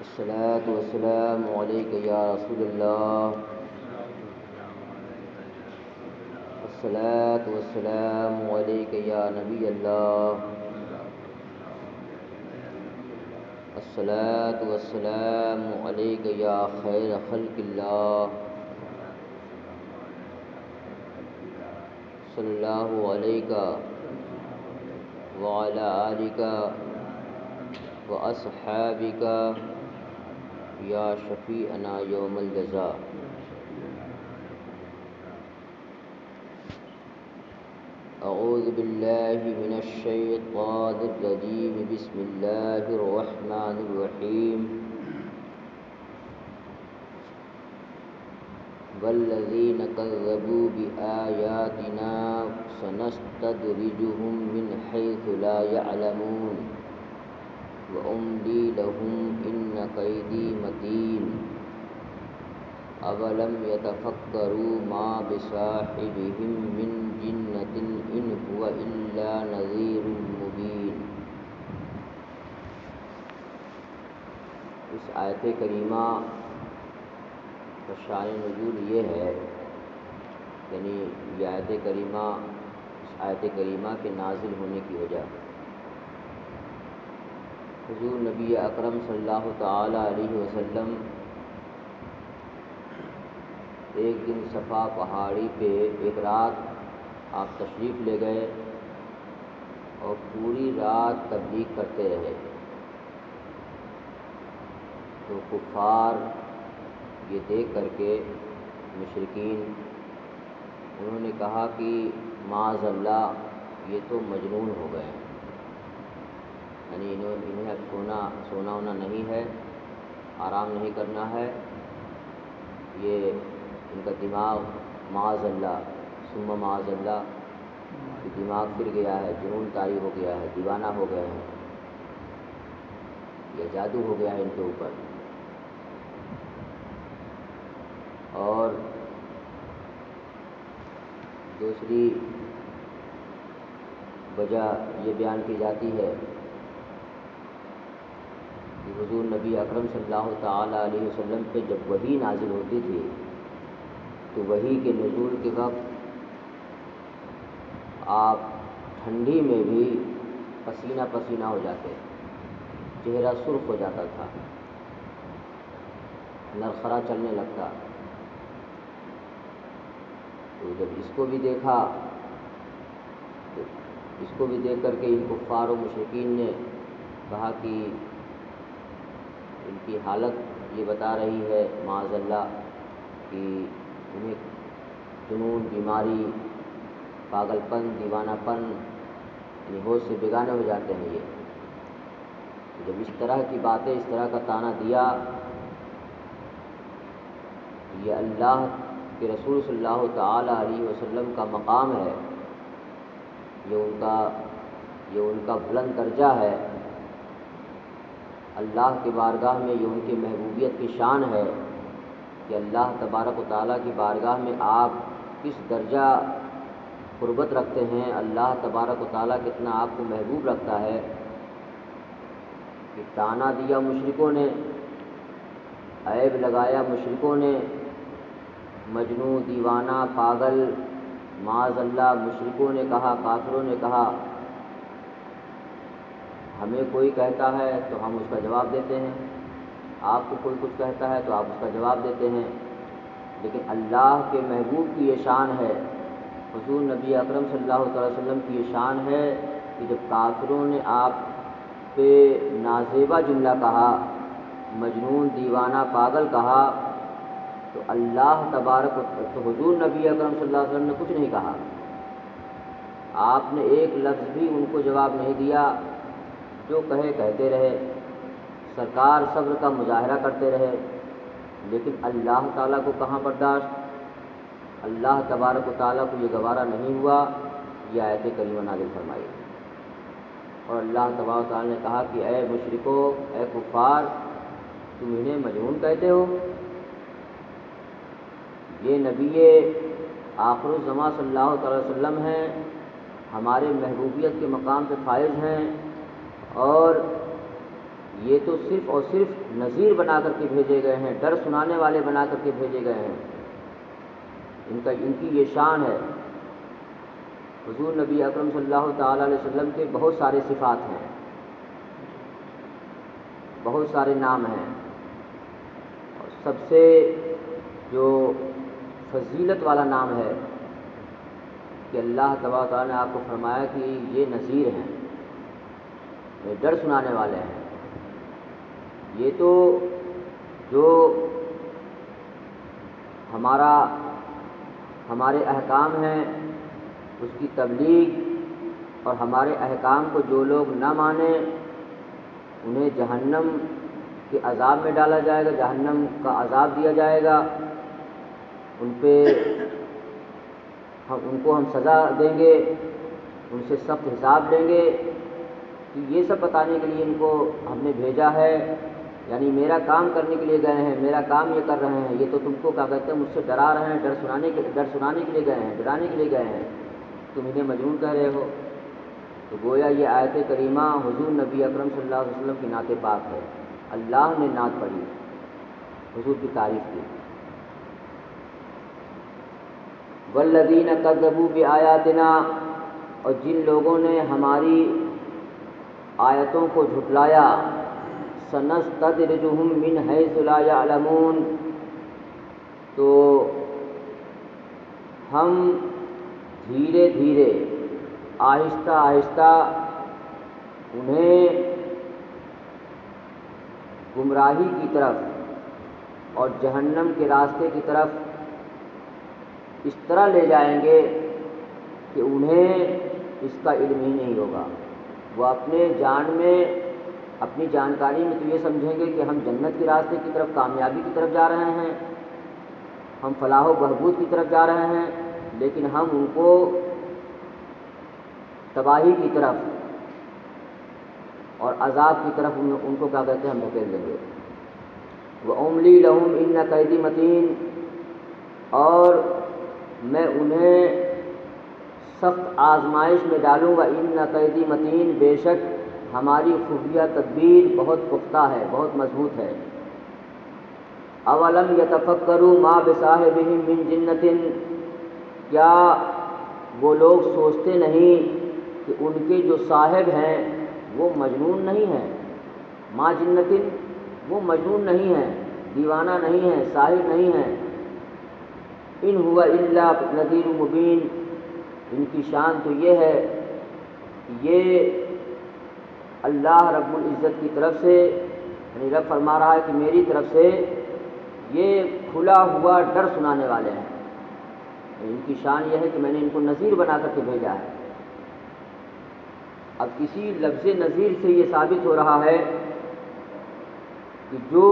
الصلاة والسلام عليك يا رسول الله. الصلاة والسلام عليك يا نبي الله. الصلاة والسلام عليك يا خير خلق الله. صلى الله عليك وعلى آلك وأصحابك یا شفیعنا یوم الجزاء. اعوذ باللہ من الشیطان الرجیم. بسم اللہ الرحمن الرحیم. والذین کذبوا بآیاتنا سنستدرجهم من حیث لا يعلمون وَأُمْلِي لَهُمْ إِنَّ كَيْدِي مَتِينٌ. أَوَلَمْ يَتَفَكَّرُوا مَا بِصَاحِبِهِمْ مِنْ جِنَّةٍ إِنْ هُوَ إِلَّا نَذِيرٌ مُبِينٌ. اس آیت کریمہ کا شان نزول یہ ہے، یعنی یہ آیت کریمہ، اس آیت کریمہ کے نازل ہونے کی وجہ حضور نبی اکرم صلی اللہ تعالی علیہ وسلم ایک دن صفا پہاڑی پہ ایک رات آپ تشریف لے گئے اور پوری رات تبلیغ کرتے رہے. تو کفار یہ دیکھ کر کے مشرکین انہوں نے کہا کہ معاذ اللہ یہ تو مجنون ہو گئے ہیں، یعنی انہیں اب سونا ہونا نہیں ہے، آرام نہیں کرنا ہے، یہ ان کا دماغ معاذ اللہ ثم معاذ اللہ کہ دماغ پھر گیا ہے، جنون طاری ہو گیا ہے، دیوانہ ہو گئے ہیں، یہ جادو ہو گیا ہے ان کے اوپر. اور دوسری وجہ یہ بیان کی جاتی ہے کہ حضور نبی اکرم صلی اللہ تعالی علیہ وسلم پہ جب وحی نازل ہوتی تھی تو وحی کے نزول کے وقت آپ ٹھنڈی میں بھی پسینہ پسینہ ہو جاتے، چہرہ سرخ ہو جاتا تھا، نرخرا چلنے لگتا. تو جب اس کو بھی دیکھا تو اس کو بھی دیکھ کر کے ان کفار و مشرکین نے کہا کہ ان کی حالت یہ بتا رہی ہے معاذ اللہ کہ انہیں جنون، بیماری، پاگل پن، دیوانہ پن، یعنی ہوش سے بیگانے ہو جاتے ہیں. یہ جب اس طرح کی باتیں، اس طرح کا طعنہ دیا، یہ اللہ کہ رسول صلی اللہ تعالی علیہ وسلم کا مقام ہے، یہ ان کا بلند درجہ ہے. اللہ کی بارگاہ میں یہ ان کی محبوبیت کی شان ہے کہ اللہ تبارک و تعالیٰ کی بارگاہ میں آپ کس درجہ قربت رکھتے ہیں، اللہ تبارک و تعالیٰ کتنا آپ کو محبوب رکھتا ہے. کہ طعنہ دیا مشرکوں نے، عیب لگایا مشرکوں نے، مجنون، دیوانہ، پاگل، معاذ اللہ مشرکوں نے کہا، کافروں نے کہا. ہمیں کوئی کہتا ہے تو ہم اس کا جواب دیتے ہیں، آپ کو کوئی کچھ کہتا ہے تو آپ اس کا جواب دیتے ہیں. لیکن اللہ کے محبوب کی یہ شان ہے، حضور نبی اکرم صلی اللہ علیہ وسلم کی یہ شان ہے کہ جب کافروں نے آپ پہ نازیبا جملہ کہا، مجنون، دیوانہ، پاگل کہا، تو اللہ تبارک تو حضور نبی اکرم صلی اللہ علیہ وسلم نے کچھ نہیں کہا. آپ نے ایک لفظ بھی ان کو جواب نہیں دیا، جو کہتے رہے. سرکار صبر کا مظاہرہ کرتے رہے، لیکن اللہ تعالیٰ کو کہاں برداشت، اللہ تبارک و تعالیٰ کو یہ گوارا نہیں ہوا. یہ آیت کریمہ نازل فرمائی اور اللہ تبارک و تعالیٰ نے کہا کہ اے مشرکو، اے کفار، تم انہیں مجنون کہتے ہو. یہ نبی آخر الزمان صلی اللہ تعالی وسلم ہیں، ہمارے محبوبیت کے مقام پہ فائز ہیں، اور یہ تو صرف اور صرف نذیر بنا کر کے بھیجے گئے ہیں، ڈر سنانے والے بنا کر کے بھیجے گئے ہیں، ان کی یہ شان ہے۔ حضور نبی اکرم صلی اللہ تعالیٰ علیہ وسلم کے بہت سارے صفات ہیں، بہت سارے نام ہیں، اور سب سے جو فضیلت والا نام ہے کہ اللہ تبارک و تعالیٰ نے آپ کو فرمایا کہ یہ نذیر ہیں، یہ ڈر سنانے والے ہیں۔ یہ تو جو ہمارے احکام ہیں اس کی تبلیغ، اور ہمارے احکام کو جو لوگ نہ مانیں انہیں جہنم کے عذاب میں ڈالا جائے گا، جہنم کا عذاب دیا جائے گا، ان کو ہم سزا دیں گے، ان سے سخت حساب لیں گے۔ کہ یہ سب بتانے کے لیے ان کو ہم نے بھیجا ہے، یعنی میرا کام کرنے کے لیے گئے ہیں، میرا کام یہ کر رہے ہیں، یہ تو تم کو کیا کہتے ہیں مجھ سے ڈرا رہے ہیں، ڈر سنانے کے لیے گئے ہیں، ڈرانے کے لیے گئے ہیں، تم انہیں مجنون کہہ رہے ہو۔ تو گویا یہ آیت کریمہ حضور نبی اکرم صلی اللہ علیہ وسلم کی نعت پاک ہے، اللہ نے نعت پڑھی، حضور کی تعریف کی۔ والذین کذبوا بآیاتنا، اور جن لوگوں نے ہماری آیتوں کو جھٹلایا، سنستدرجہم من حیث لا یعلمون، تو ہم دھیرے دھیرے آہستہ آہستہ انہیں گمراہی کی طرف اور جہنم کے راستے کی طرف اس طرح لے جائیں گے کہ انہیں اس کا علم ہی نہیں ہوگا۔ وہ اپنی جانکاری میں تو یہ سمجھیں گے کہ ہم جنت کے راستے کی طرف، کامیابی کی طرف جا رہے ہیں، ہم فلاح و بہبود کی طرف جا رہے ہیں، لیکن ہم ان کو تباہی کی طرف اور عذاب کی طرف ان کو کیا کہتے ہیں، ہم دھکیل دیں گے۔ وَأُمْلِي لَهُمْ إِنَّ كَيْدِي مَتِينٌ، اور میں انہیں سخت آزمائش میں ڈالوں گا، إِنَّ كَيْدِي مَتِينٌ، بے شک ہماری خفیہ تدبیر بہت پختہ ہے، بہت مضبوط ہے۔ اولم یتفکروا ما بصاحبہم من جنۃ، کیا وہ لوگ سوچتے نہیں کہ ان کے جو صاحب ہیں وہ مجنون نہیں ہیں، ما جنۃ، وہ مجنون نہیں ہیں، دیوانہ نہیں ہیں، ساحر نہیں ہیں۔ ان هو الا نذیر مبین، ان کی شان تو یہ ہے کہ یہ اللہ رب العزت کی طرف سے، یعنی رب فرما رہا ہے کہ میری طرف سے یہ کھلا ہوا ڈر سنانے والے ہیں۔ ان کی شان یہ ہے کہ میں نے ان کو نذیر بنا کر کے بھیجا ہے۔ اب کسی لفظ نذیر سے یہ ثابت ہو رہا ہے کہ جو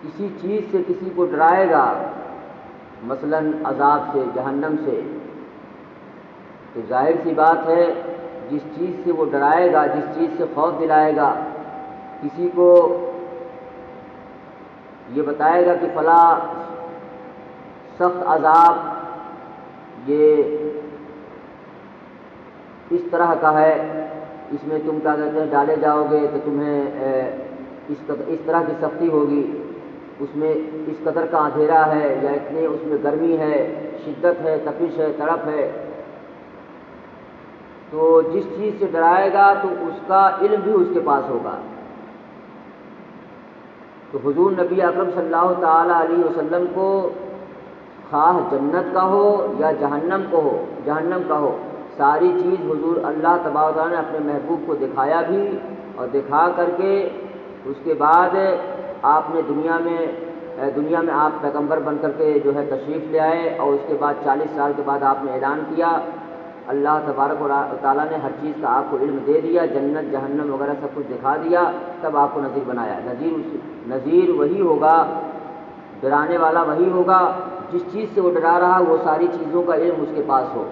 کسی چیز سے کسی کو ڈرائے گا، مثلاً عذاب سے، جہنم سے، تو ظاہر سی بات ہے جس چیز سے وہ ڈرائے گا، جس چیز سے خوف دلائے گا، کسی کو یہ بتائے گا کہ فلاں سخت عذاب یہ اس طرح کا ہے، اس میں تم کیا کہتے ہیں ڈالے جاؤ گے تو تمہیں اس طرح کی سختی ہوگی، اس میں اس قدر کا اندھیرا ہے، یا اتنے اس میں گرمی ہے، شدت ہے، تپش ہے، تڑپ ہے، تو جس چیز سے ڈرائے گا تو اس کا علم بھی اس کے پاس ہوگا۔ تو حضور نبی اکرم صلی اللہ تعالیٰ علیہ وسلم کو خواہ جنت کا ہو یا جہنم کا ہو، ساری چیز حضور اللہ تبارک و تعالیٰ نے اپنے محبوب کو دکھایا بھی، اور دکھا کر کے اس کے بعد آپ نے دنیا میں آپ پیغمبر بن کر کے جو ہے تشریف لے آئے، اور اس کے بعد 40 سال کے بعد آپ نے اعلان کیا، اللہ تبارک و تعالیٰ نے ہر چیز کا آپ کو علم دے دیا، جنت جہنم وغیرہ سب کچھ دکھا دیا، تب آپ کو نذیر بنایا۔ نذیر وہی ہوگا، ڈرانے والا وہی ہوگا جس چیز سے وہ ڈرا رہا وہ ساری چیزوں کا علم اس کے پاس ہو،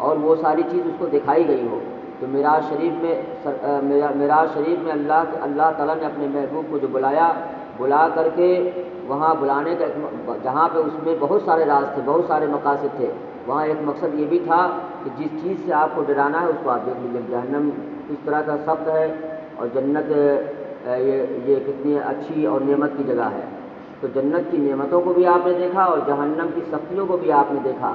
اور وہ ساری چیز اس کو دکھائی گئی ہو۔ تو معراج شریف میں اللہ تعالیٰ نے اپنے محبوب کو جو بلا کر کے وہاں بلانے کا جہاں پہ اس میں بہت سارے راز تھے، بہت سارے مقاصد تھے، وہاں ایک مقصد یہ بھی تھا کہ جس چیز سے آپ کو ڈرانا ہے اس کو آپ دیکھ لیجیے، جہنم کس طرح کا سخت ہے، اور جنت یہ کتنی اچھی اور نعمت کی جگہ ہے۔ تو جنت کی نعمتوں کو بھی آپ نے دیکھا اور جہنم کی سختیوں کو بھی آپ نے دیکھا۔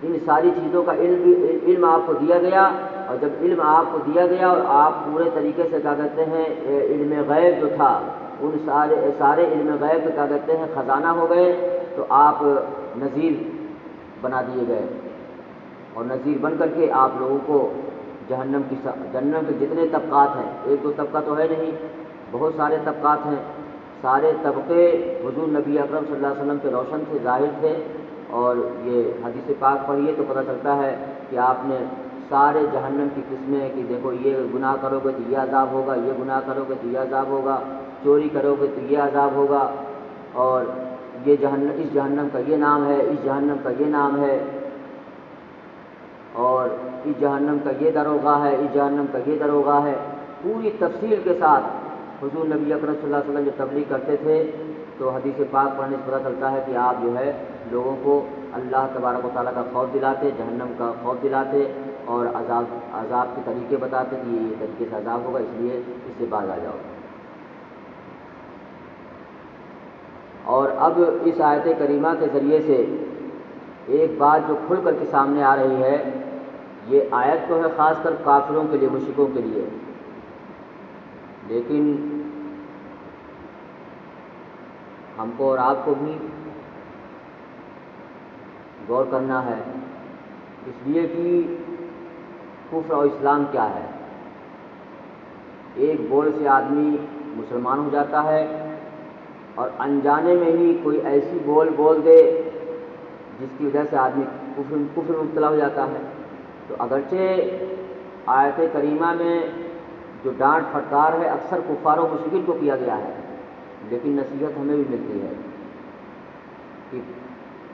ان ساری چیزوں کا علم آپ کو دیا گیا، اور جب علم آپ کو دیا گیا اور آپ پورے طریقے سے کیا کہتے ہیں علم غیب جو تھا ان سارے علم غیب کا کیا کہتے ہیں خزانہ ہو گئے، تو آپ نذیر بنا دیے گئے، اور نذیر بن کر کے آپ لوگوں کو جہنم کے جتنے طبقات ہیں، ایک دو طبقہ تو ہے نہیں، بہت سارے طبقات ہیں، سارے طبقے حضور نبی اکرم صلی اللہ علیہ وسلم کے روشن تھے، ظاہر تھے، اور یہ حدیث پاک پڑھیے تو پتہ چلتا ہے کہ آپ نے سارے جہنم کی قسمیں کہ دیکھو یہ گناہ کرو گے تو یہ عذاب ہوگا، یہ گناہ کرو گے تو یہ عذاب ہوگا، چوری کرو گے تو یہ عذاب ہوگا، اور یہ اس جہنم کا یہ نام ہے، اس جہنم کا یہ نام ہے، اور اس جہنم کا یہ دروغہ ہے، اس جہنم کا یہ دروغہ ہے، پوری تفصیل کے ساتھ حضور نبی اکرم صلی اللہ علیہ وسلم جب تبلیغ کرتے تھے تو حدیث پاک پڑھنے سے پتہ چلتا ہے کہ آپ جو ہے لوگوں کو اللہ تبارک و تعالیٰ کا خوف دلاتے، جہنم کا خوف دلاتے، اور عذاب کے طریقے بتاتے کہ یہ طریقے سے عذاب ہوگا، اس لیے اس سے باز آ جاؤ۔ اور اب اس آیت کریمہ کے ذریعے سے ایک بات جو کھل کر کے سامنے آ رہی ہے، یہ آیت تو ہے خاص کر کافروں کے لیے، مشرکوں کے لیے، لیکن ہم کو اور آپ کو بھی غور کرنا ہے، اس لیے کہ کفر اور اسلام کیا ہے۔ ایک بول سے آدمی مسلمان ہو جاتا ہے، اور انجانے میں ہی کوئی ایسی بول بول دے جس کی وجہ سے آدمی کفر میں مبتلا ہو جاتا ہے۔ تو اگرچہ آیت کریمہ میں جو ڈانٹ پھٹکار ہے اکثر کفار و مشرکین کو کیا گیا ہے، لیکن نصیحت ہمیں بھی ملتی ہے کہ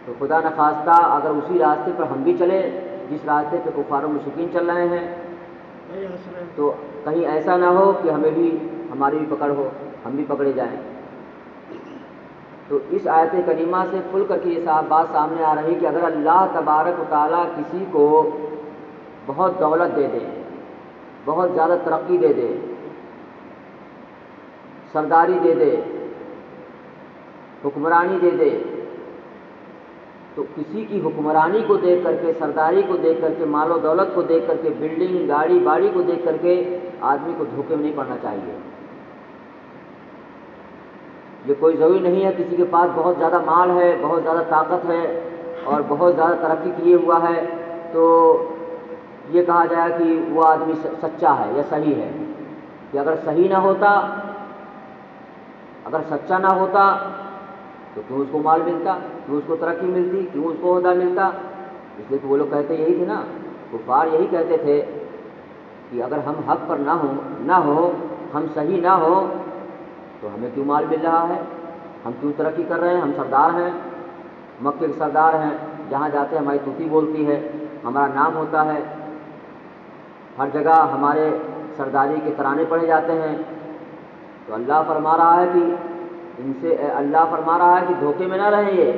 تو خدا نخواستہ اگر اسی راستے پر ہم بھی چلیں جس راستے پہ کفار و مشرکین چل رہے ہیں، تو کہیں ایسا نہ ہو کہ ہماری بھی پکڑ ہو، ہم بھی پکڑے جائیں۔ تو اس آیت کریمہ سے کھل کر کے یہ بات سامنے آ رہی کہ اگر اللہ تبارک و تعالیٰ کسی کو بہت دولت دے دے، بہت زیادہ ترقی دے دے، سرداری دے دے، حکمرانی دے دے، تو کسی کی حکمرانی کو دیکھ کر کے، سرداری کو دیکھ کر کے، مال و دولت کو دیکھ کر کے، بلڈنگ گاڑی باڑی کو دیکھ کر کے آدمی کو دھوکے میں نہیں پڑنا چاہیے۔ یہ کوئی ضروری نہیں ہے کسی کے پاس بہت زیادہ مال ہے، بہت زیادہ طاقت ہے اور بہت زیادہ ترقی کیے ہوا ہے تو یہ کہا جائے کہ وہ آدمی سچا ہے یا صحیح ہے، کہ اگر صحیح نہ ہوتا، اگر سچا نہ ہوتا تو کیوں اس کو مال ملتا، کیوں اس کو ترقی ملتی، کیوں اس کو عہدہ ملتا؟ اس لیے کہ وہ لوگ کہتے یہی تھے نا، کفار یہی کہتے تھے کہ اگر ہم حق پر نہ ہو، ہم صحیح نہ ہو تو ہمیں کیوں مال مل رہا ہے، ہم کیوں ترقی کر رہے ہیں، ہم سردار ہیں، مکے کے سردار ہیں، جہاں جاتے ہیں ہماری توتی بولتی ہے، ہمارا نام ہوتا ہے، ہر جگہ ہمارے سرداری کے ترانے پڑھے جاتے ہیں۔ تو اللہ فرما رہا ہے کہ دھوکے میں نہ رہیں،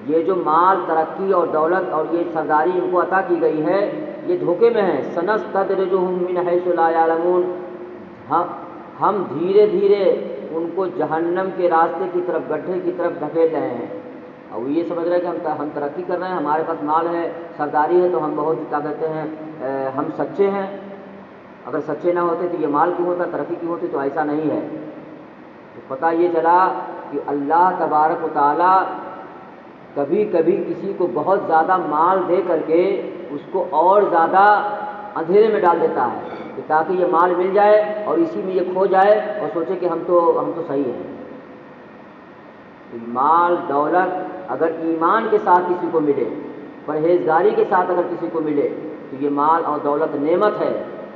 یہ جو مال، ترقی اور دولت اور یہ سرداری ان کو عطا کی گئی ہے یہ دھوکے میں ہے۔ سنستدرجہم من حیث لا یعلمون، ہم دھیرے دھیرے ان کو جہنم کے راستے کی طرف، گڈھے کی طرف دھکیل رہے ہیں، اور وہ یہ سمجھ رہے ہیں کہ ہم ترقی کر رہے ہیں، ہمارے پاس مال ہے، سرداری ہے، تو ہم بہت کیا کہتے ہیں ہم سچے ہیں۔ اگر سچے نہ ہوتے تو یہ مال کیوں ہوتا، ترقی کیوں ہوتی؟ تو ایسا نہیں ہے۔ تو پتہ یہ چلا کہ اللہ تبارک و تعالیٰ کبھی کبھی کسی کو بہت زیادہ مال دے کر کے اس کو اور زیادہ اندھیرے میں ڈال دیتا ہے، کہ تاکہ یہ مال مل جائے اور اسی میں یہ کھو جائے اور سوچے کہ ہم تو صحیح ہیں۔ مال دولت اگر ایمان کے ساتھ کسی کو ملے، پرہیزگاری کے ساتھ اگر کسی کو ملے تو یہ مال اور دولت نعمت ہے،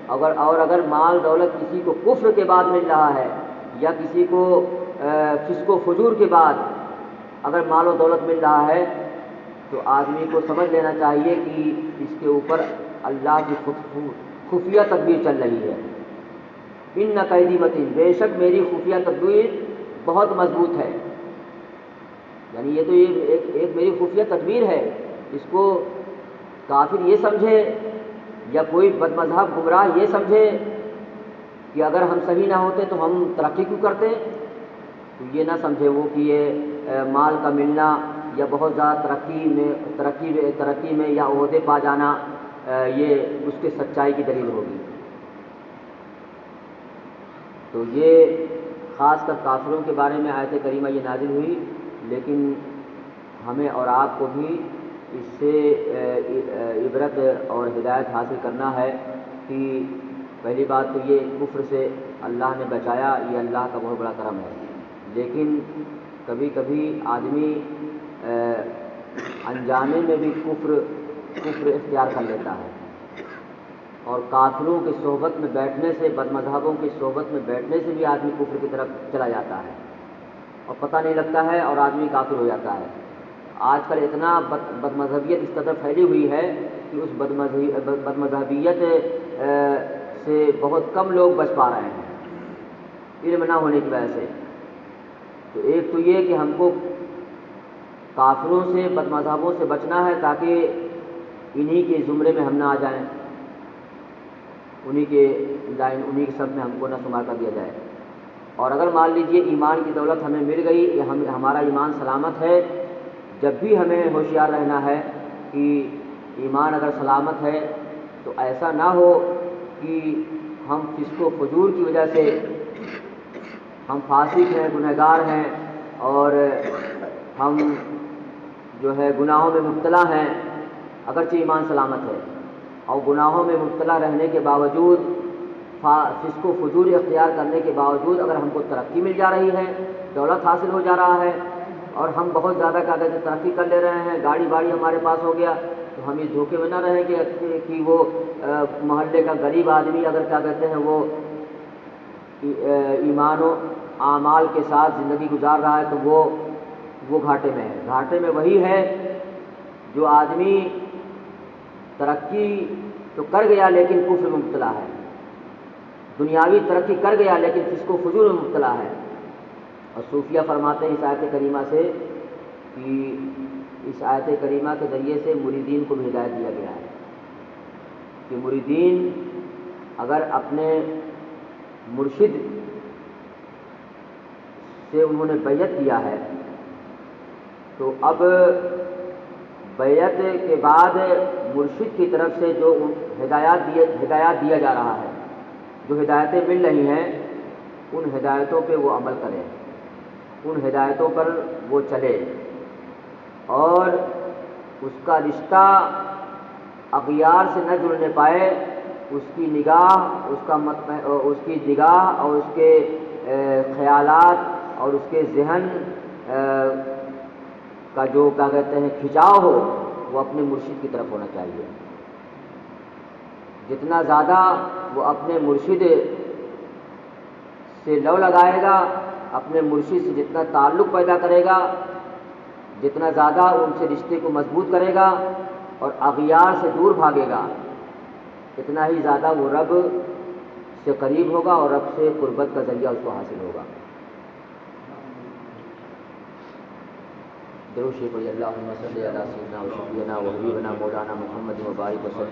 اگر مال دولت کسی کو کفر کے بعد مل رہا ہے یا کسی کو فسق و فجور کے بعد اگر مال و دولت مل رہا ہے تو آدمی کو سمجھ لینا چاہیے کہ اس کے اوپر اللہ کی خفیہ تدبیر چل رہی ہے۔ ان قیدی متین، بے شک میری خفیہ تدبیر بہت مضبوط ہے، یعنی یہ تو ایک میری خفیہ تدبیر ہے۔ اس کو کافر یہ سمجھے یا کوئی بد مذہب گمراہ یہ سمجھے کہ اگر ہم صحیح نہ ہوتے تو ہم ترقی کیوں کرتے؟ تو یہ نہ سمجھے وہ کہ یہ مال کا ملنا یا بہت زیادہ ترقی میں یا عہدے پا جانا یہ اس کے سچائی کی دلیل ہوگی۔ تو یہ خاص کر کافروں کے بارے میں آیت کریمہ یہ نازل ہوئی، لیکن ہمیں اور آپ کو بھی اس سے عبرت اور ہدایت حاصل کرنا ہے کہ پہلی بات تو یہ کفر سے اللہ نے بچایا، یہ اللہ کا بہت بڑا کرم ہے، لیکن کبھی کبھی آدمی انجانے میں بھی کفر اختیار کر لیتا ہے، اور کافروں کی صحبت میں بیٹھنے سے، بد مذہبوں کی صحبت میں بیٹھنے سے بھی آدمی کفر کی طرف چلا جاتا ہے اور پتہ نہیں لگتا ہے اور آدمی کافر ہو جاتا ہے۔ آج کل اتنا بد مذہبیت اس قدر پھیلی ہوئی ہے کہ اس بد مذہبیت سے بہت کم لوگ بچ پا رہے ہیں علم نہ ہونے کی وجہ سے۔ تو ایک تو یہ کہ ہم کو کافروں سے، بد مذہبوں سے بچنا ہے تاکہ انہی کے زمرے میں ہم نہ آ جائیں، انہی کے سب میں ہم کو نہ شمار کر دیا جائے۔ اور اگر مان لیجئے ایمان کی دولت ہمیں مل گئی، ہمارا ایمان سلامت ہے، جب بھی ہمیں ہوشیار رہنا ہے کہ ایمان اگر سلامت ہے تو ایسا نہ ہو کہ ہم فسق و فجور کی وجہ سے ہم فاسق ہیں، گنہگار ہیں، اور ہم جو ہے گناہوں میں مبتلا ہیں، اگرچہ ایمان سلامت ہے، اور گناہوں میں مبتلا رہنے کے باوجود، فسق و فجور اختیار کرنے کے باوجود اگر ہم کو ترقی مل جا رہی ہے، دولت حاصل ہو جا رہا ہے، اور ہم بہت زیادہ ترقی کر لے رہے ہیں، گاڑی باڑی ہمارے پاس ہو گیا، تو ہم اس دھوکے میں نہ رہیں کہ وہ محلے کا غریب آدمی اگر وہ ایمان و اعمال کے ساتھ زندگی گزار رہا ہے تو وہ گھاٹے میں ہے۔ گھاٹے میں وہی ہے جو آدمی ترقی تو کر گیا لیکن کفر میں مبتلا ہے، دنیاوی ترقی کر گیا لیکن فسق و فجور میں مبتلا ہے۔ اور صوفیہ فرماتے ہیں اس آیت کریمہ سے کہ اس آیت کریمہ کے ذریعے سے مریدین کو بھی ہدایت دیا گیا ہے کہ مریدین اگر اپنے مرشد سے انہوں نے بیعت کیا ہے تو اب بیعت کے بعد مرشد کی طرف سے جو ہدایات دیا جا رہا ہے، جو ہدایتیں مل رہی ہیں، ان ہدایتوں پہ وہ عمل کرے، ان ہدایتوں پر وہ چلے، اور اس کا رشتہ اغیار سے نہ جڑنے پائے، اس کی نگاہ اور اس کے خیالات اور اس کے ذہن کا جو کھنچاؤ ہو وہ اپنے مرشد کی طرف ہونا چاہیے۔ جتنا زیادہ وہ اپنے مرشد سے لو لگائے گا، اپنے مرشد سے جتنا تعلق پیدا کرے گا، جتنا زیادہ ان سے رشتے کو مضبوط کرے گا اور اغیار سے دور بھاگے گا، اتنا ہی زیادہ وہ رب سے قریب ہوگا اور رب سے قربت کا ذریعہ اس کو حاصل ہوگا۔ درود شریف پڑھیے، اللہم صلی علی سیدنا و شفیعنا و حبیبنا مولانا محمد و بارک وسلم۔